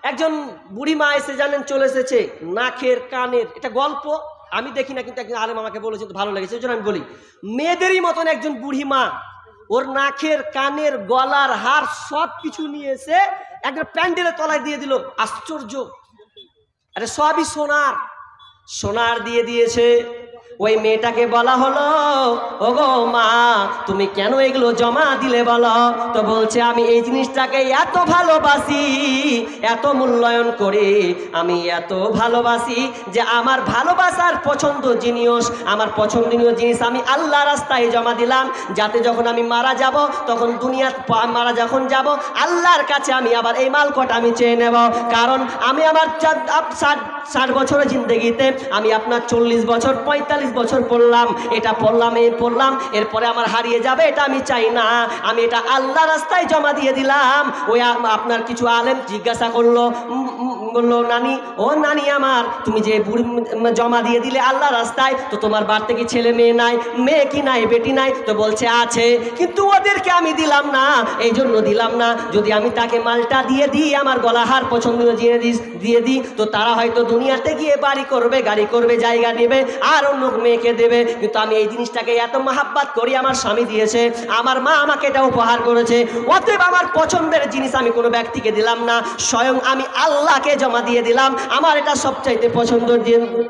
একজন বুড়ি মা এসে জানেন চলে এসেছে, নাকের কানের, এটা গল্প আমি দেখি না, কিন্তু একজন আলেম আমাকে বলেছে, তো ভালো লেগেছে, ওই জন্য আমি বলি। মেয়েদেরই মতন একজন বুড়ি মা ওর নাকের কানের গলার হার সব কিছু নিয়ে এসে একটা প্যান্ডেলের তলায় দিয়ে দিল। আশ্চর্য! আরে সবই সোনার, সোনার দিয়ে দিয়েছে। ওই মেয়েটাকে বলা হলো, ওগো মা তুমি কেন এগুলো জমা দিলে বলো? তো বলছে আমি এই জিনিসটাকে এত ভালোবাসি, এত মূল্যায়ন করি, আমি এত ভালোবাসি যে আমার ভালোবাসার পছন্দ জিনিস, আমার পছন্দনীয় জিনিস আমি আল্লাহ রাস্তায় জমা দিলাম, যাতে যখন আমি মারা যাব তখন দুনিয়া মারা যখন যাব আল্লাহর কাছে আমি আবার এই মাল কটা আমি চেয়ে নেব। কারণ আমি আমার 60 বছরের জিন্দেগিতে আমি আপনার 40 বছর 45 বছর পড়লাম, এটা পড়লাম এই পড়লাম, এরপরে আমার হারিয়ে যাবে, এটা আমি চাই না। আমি এটা আল্লাহ রাস্তায় জমা দিয়ে দিলাম। ওই আপনার কিছু আলেম জিজ্ঞাসা করলো, বললো নানি, ও নানি আমার, তুমি যে জমা দিয়ে দিলে আল্লাহ রাস্তায়, তো তোমার বাড়িতে কি ছেলে মেয়ে নাই, মেয়ে কি নাই, বেটি নাই? তো বলছে আছে, কিন্তু ওদেরকে আমি দিলাম না, এই জন্য দিলাম না। যদি আমি তাকে মালটা দিয়ে দিই, আমার গলাহার পছন্দীয় জিনিস দিয়ে দিই, তো তারা হয়তো দুনিয়াতে গিয়ে বাড়ি করবে, গাড়ি করবে, জায়গা নেবে, আর অন্য মেয়েকে দেবে। কিন্তু আমি এই জিনিসটাকে এত মহাব্বত করি, আমার স্বামী দিয়েছে, আমার মা আমাকে এটা উপহার করেছে, অতএব আমার পছন্দের জিনিস আমি কোনো ব্যক্তিকে দিলাম না, স্বয়ং আমি আল্লাহকে জমা দিয়ে দিলাম। আমার এটা সবচাইতে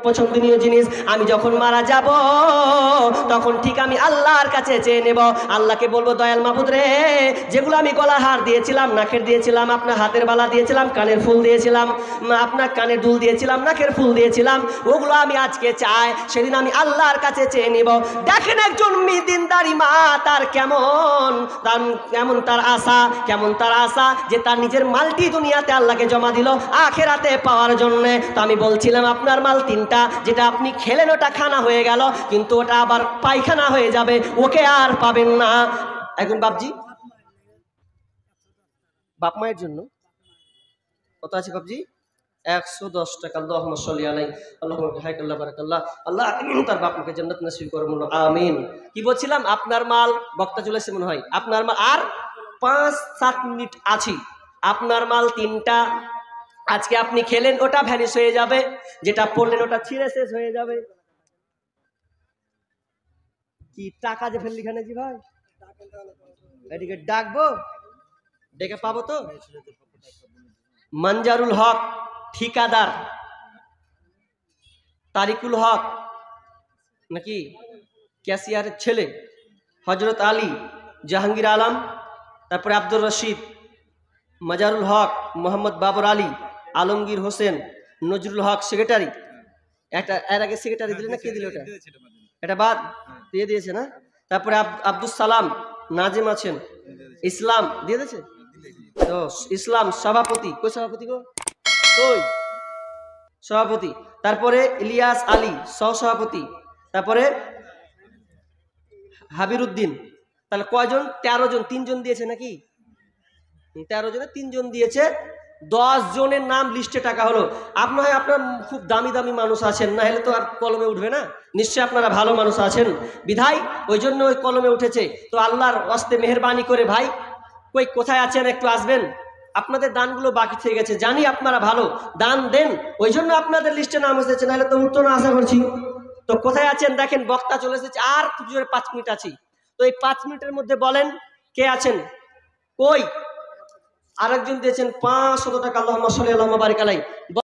পছন্দনীয় জিনিস। আমি যখন মারা যাব তখন ঠিক আমি আল্লাহর কাছে চেয়ে নেব, আল্লাহকে বলবো, দয়াল মাবুদ রে, যেগুলো আমি গলার হার দিয়েছিলাম, নাকের দিয়েছিলাম, আপনার হাতের বালা দিয়েছিলাম, কানের ফুল দিয়েছিলাম, আপনার কানের দুল দিয়েছিলাম, নাকের ফুল দিয়েছিলাম, ওগুলো আমি আজকে চাই, সেদিন আমি আল্লাহর কাছে চেয়ে নেব। দেখেন একজন দিনদারি মা, তার কেমন তার আশা, কেমন তার আশা যে তার নিজের মালটি দুনিয়াতে আল্লাহকে জমা দিল আখেরাতে পাওয়ার জন্য। তো আমি বলছিলাম আপনার মাল 3টা, যেটা আপনি খেলেন ওটা খানা হয়ে গেল, কিন্তু ওটা আবার পায়খানা হয়ে যাবে, ওকে আর পাবেন না। এখন বাপজি, বাপ মায়ের জন্য কত আছে বাপজি? 110 টাকা। আল্লাহুম্মা সাল্লি আলাইহি, আল্লাহুম্মা হাইকাল্লাহ বারাকাল্লাহ, আল্লাহ তার বাপকে জান্নাত নসিব করুন, আমিন। কি বলছিলাম? আপনার মাল, বক্তা চলে এসেছে মনে হয়, আপনার মাল আর 5-7 মিনিট আছে। আপনার মাল 3টা, আজকে আপনি খেলেন ওটা ভ্যানিশ হয়ে যাবে, যেটা পড়লেন ওটা ছিঁড়ে শেষ হয়ে যাবে। কি টাকা যে ফেললি খানে জি ভাই, এদিকে ডাকবো, ডেকে পাবো তো? মঞ্জারুল হক ঠিকাদার, তারিকুল হক নাকি ক্যাশিয়ারের ছেলে, হজরত আলী, জাহাঙ্গীর আলম, তারপরে আব্দুর রশিদ, মজারুল হক, মোহাম্মদ বাবর আলী, আলমগীর হোসেন, নজরুল হক সেক্রেটারি। একটা এর আগে সেক্রেটারি দিলে না, কে দিল ওটা? এটা বাদ দিয়ে দিয়েছে না? তারপরে আব্দুল সালাম নাজিম আছেন, ইসলাম দিয়ে দিয়েছে তো, ইসলাম সভাপতি, কই সভাপতি গো, কই সভাপতি। তারপরে ইলিয়াস আলী সহসভাপতি, তারপরে হাবিরুদ্দিন। তাহলে কয়জন? 13 জন। 3 জন দিয়েছে নাকি? 13 জনে 3 জন দিয়েছে, 10 জনের নাম লিস্টে টাকা হলো। আপনার খুব দামি দামি মানুষ আছেন, না হলে তো আর কলমে উঠবে না, নিশ্চয়ই আপনারা ভালো মানুষ আছেন বিধায় ওই জন্য ওই কলমে উঠেছে। তো আল্লাহর ওয়াস্তে মেহেরবানি করে ভাই, কই কোথায় আছেন একটু আসবেন, আপনাদের দানগুলো বাকি থেকে গেছে, জানি আপনারা ভালো দান দেন, ওই জন্য আপনাদের লিস্টে নাম এসেছে, নাহলে তো উঠতো না আশা করছি। তো কোথায় আছেন দেখেন, বক্তা চলে এসেছে, আর 5 মিনিট আছি। তো এই 5 মিনিটের মধ্যে বলেন কে আছেন, কই? আরেকজন দিয়েছেন 500 টাকা, আল্লাহুম্মা সাল্লি আলা বারিক আলাইহি।